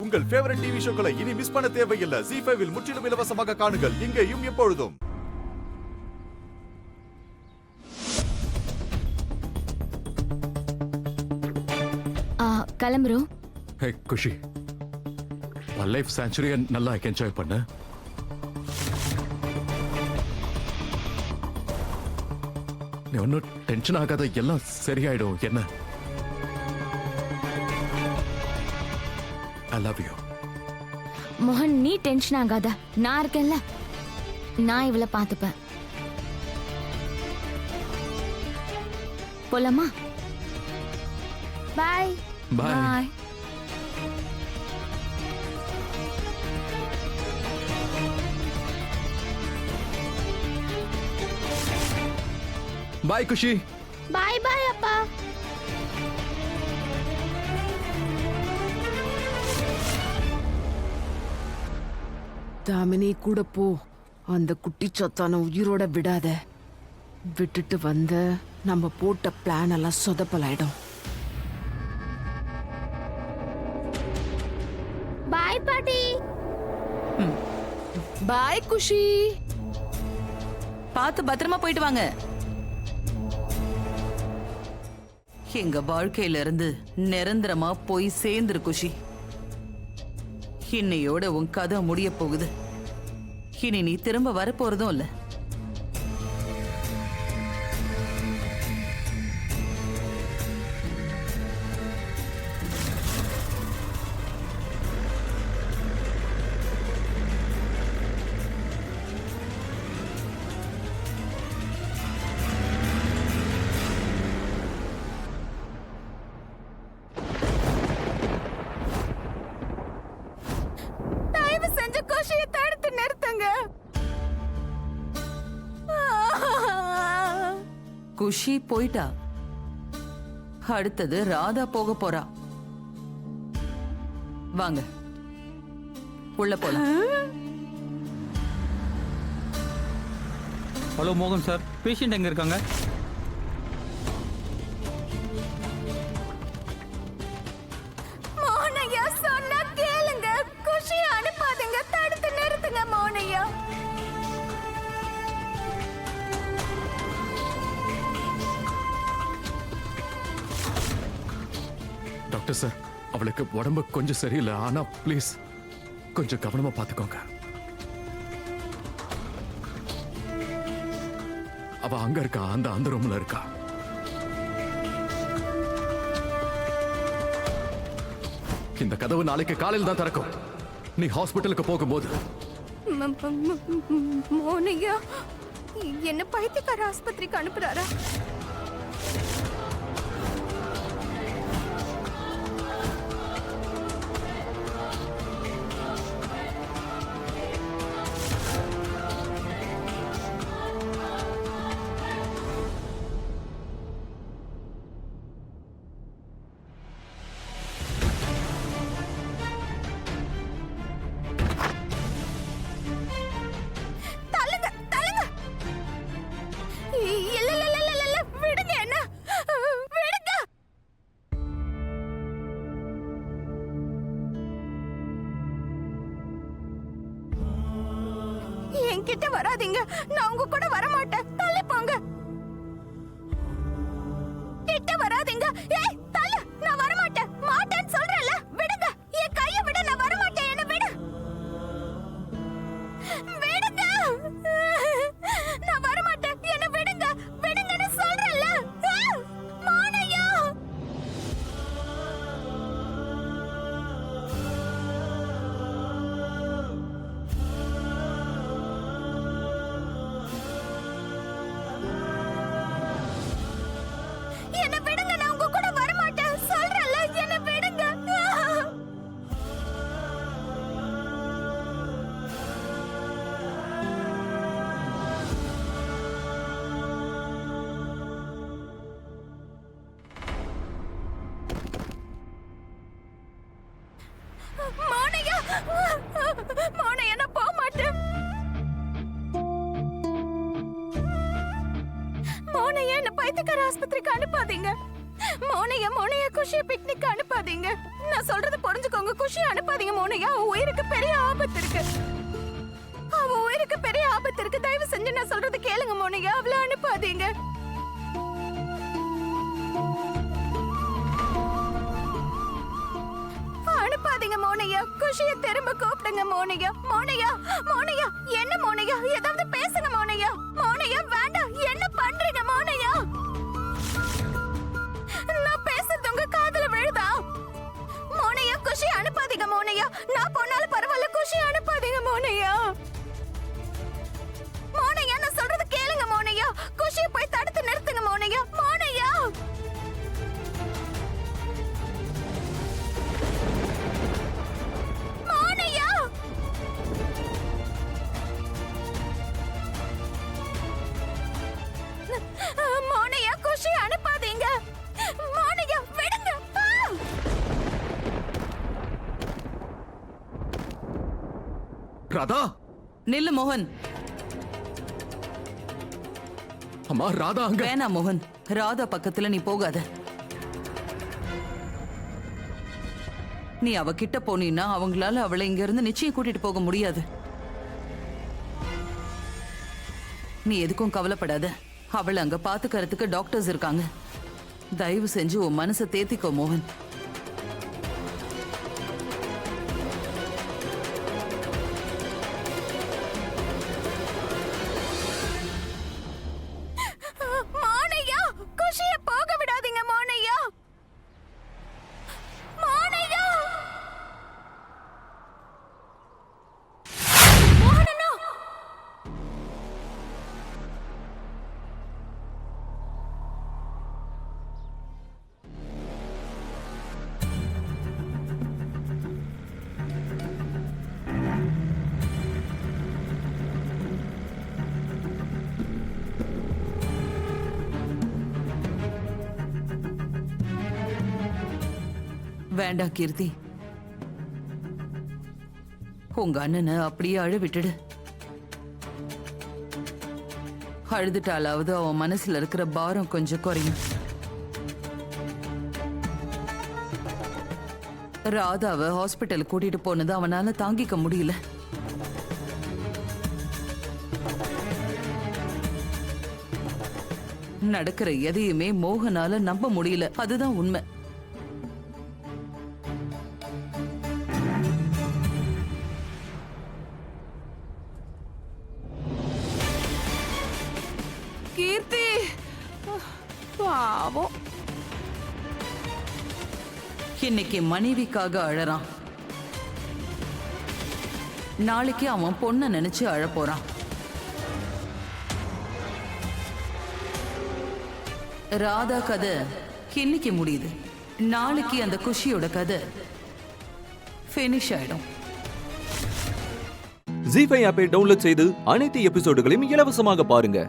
உங்கள் favourite TV ஷோக்களை இனி miss பண்ண தேவையில்லை. ZEE5 இல் முற்றிலும் இலவசமாக காணுங்கள், இங்கேயும் எப்பொழுதும். கிளம்புறோம். ஹே குஷி, ஒன் லைஃப் சான்ச்சுரியை நல்லா என்ஜாய் பண்ண. நீ ஒன்னும் டென்ஷன் ஆகாத, எல்லாம் சரியாயிடும். என்ன? I love you. மோகன், நீ டென்ஷன் ஆகாத, நான் இருக்கேன்ல. நான் இவளை பார்த்துப்பேன். போலாமா? பாய். பாய். பாய் குஷி. பாய் பாய் அப்பா. தாமினி கூட போ. அந்த குட்டி சொத்தான உயிரோட விடாத. விட்டுட்டு வந்த நம்ம போட்ட பிளான் எல்லாம் சொதப்பலாயிடும். பாய் பாட்டி. பாய் குஷி. பார்த்து பத்திரமா போயிட்டு வாங்க. எங்க வாழ்க்கையில இருந்து நிரந்தரமா போய் சேர்ந்துரு குஷி. இன்னையோட உன் கதை முடிய போகுது. இனி நீ திரும்ப வரப்போறதும் இல்ல. கோஷியை தடுத்து நிறுத்துங்க. குஷி போயிட்டா. அடுத்தது ராதா போக போறா. வாங்க உள்ள போலாம். ஹலோ மோகன் சார், பேஷண்ட் எங்க இருக்காங்க? மோனையா சொன்னா கேளுங்க. குஷியை அனுப்பாதீங்க, தடுத்து நிறுத்துங்க மோனையா. டாக்டர் சார், அவளுக்கு உடம்பு கொஞ்சம் சரியில்லை. ஆனா ப்ளீஸ் கொஞ்சம் கவனமா பாத்துக்கோங்க. அவ அங்க இருக்கா, அந்த ரூம்ல இருக்கா. இந்த கதவு நாளைக்கு காலையில் தான் திறக்கும். நீ ஹாஸ்பிட்டலுக்கு போகும்போது. மோனையா என்ன பைத்தியக்கார ஆஸ்பத்திரிக்கு அனுப்புறாரா? என்கிட்ட வராதீங்க, நான் உங்க கூட வர மாட்டேன். தள்ளி போங்க. கிட்ட வராதீங்க. ஏய் தள்ளு, நான் வர மாட்டேன். மாட்டேன்னு சொல்றேன்ல, விடுங்க. என் கையை விட, நான் வர மாட்டேன். என்ன விடு. விடுங்க. நான் வர மாட்டேன். என்ன விடுங்க. விடுங்கன்னு சொல்றேன்ல. மோனையா. என்ன விடுங்க, நான் உங்க கூட வர மாட்டேன். சொல்றேன்ல, என்ன விடுங்க. மோனையா, மோனையா, நான் போக மாட்டேன். மோனையா, என்ன பைத்தியக்கார ஆஸ்பத்திரிக்கு அனுப்பாதீங்க. மோனையா மோனையா குஷியை பிக்னிக் அனுப்பாதீங்க. நான் சொல்றது புரிஞ்சுக்கோங்க. குஷியை அனுப்பாதீங்க மோனையா. அவ உயிருக்கு பெரிய ஆபத்து இருக்கு. அவ உயிருக்கு பெரிய ஆபத்து இருக்கு. தயவு செஞ்சு நான் சொல்றது கேளுங்க மோனையா. அவளை அனுப்பாதீங்க. அனுப்பாதீங்க மோனையா. குஷியை திரும்ப கூப்பிடுங்க மோனையா. மோனையா மோனையா என்ன மோனையா? ஏதாவது பேசுங்க மோனையா. மோனையா வேண்டாம். என்ன பண்றீங்க மோனையா? நான் பேசுறது உங்க காதுல விழுதா? மோனையா குஷியை அனுப்பாதீங்க மோனையா. நான் போனாலும் பரவாயில்ல. குஷியை அனுப்பாதீங்க மோனையா. மோனையா நான் சொல்றது கேளுங்க மோனையா. குஷியை போய் தடுத்து நிறுத்துங்க மோனையா. மோனையா மோனையா மோனையா குஷியை அனுப்பாதீங்க. மோனையா விடுங்க. ராதா! நில்லு மோகன். அம்மா ராதா அங்க. வேணாம் மோகன், ராதா பக்கத்துல நீ போகாத. நீ அவ கிட்ட போனீன்னா அவங்களால அவளை இங்க இருந்து நிச்சயம் கூட்டிட்டு போக முடியாது. நீ எதுக்கும் கவலைப்படாத. அவளை அங்க பாத்துக்கறதுக்கு டாக்டர்ஸ் இருக்காங்க. தயவு செஞ்சு உன் மனசை தேத்திக்கோ மோகன். மோனையா குஷியை போக விடாதீங்க மோனையா. மோனையா மோகனண்ணா. வேண்டாம் கீர்த்தி, உங்க அண்ணனை அப்படியே அழ விட்டுடு. அழுதுட்டாலாவது அவன் மனசுல இருக்கிற பாரம் கொஞ்சம் குறையும். ராதாவை ஹாஸ்பிட்டல் கூட்டிட்டு போனது அவனால தாங்கிக்க முடியல. நடக்கிற எதையுமே மோகனால நம்ப முடியல. அதுதான் உண்மை. கீர்த்தி பாவம். இன்னைக்கு மனைவிக்காக அழறான். நாளைக்கு அவன் பொண்ணை நினைச்சு அழ போறான். ராதா கதை இன்னைக்கு முடியுது. நாளைக்கு அந்த குஷியோட கதை ஃபினிஷ் ஆயிடும். ஜீ5 ஆப்பை டவுன்லோட் செய்து அனைத்து எபிசோடுகளையும் இலவசமாக பாருங்க.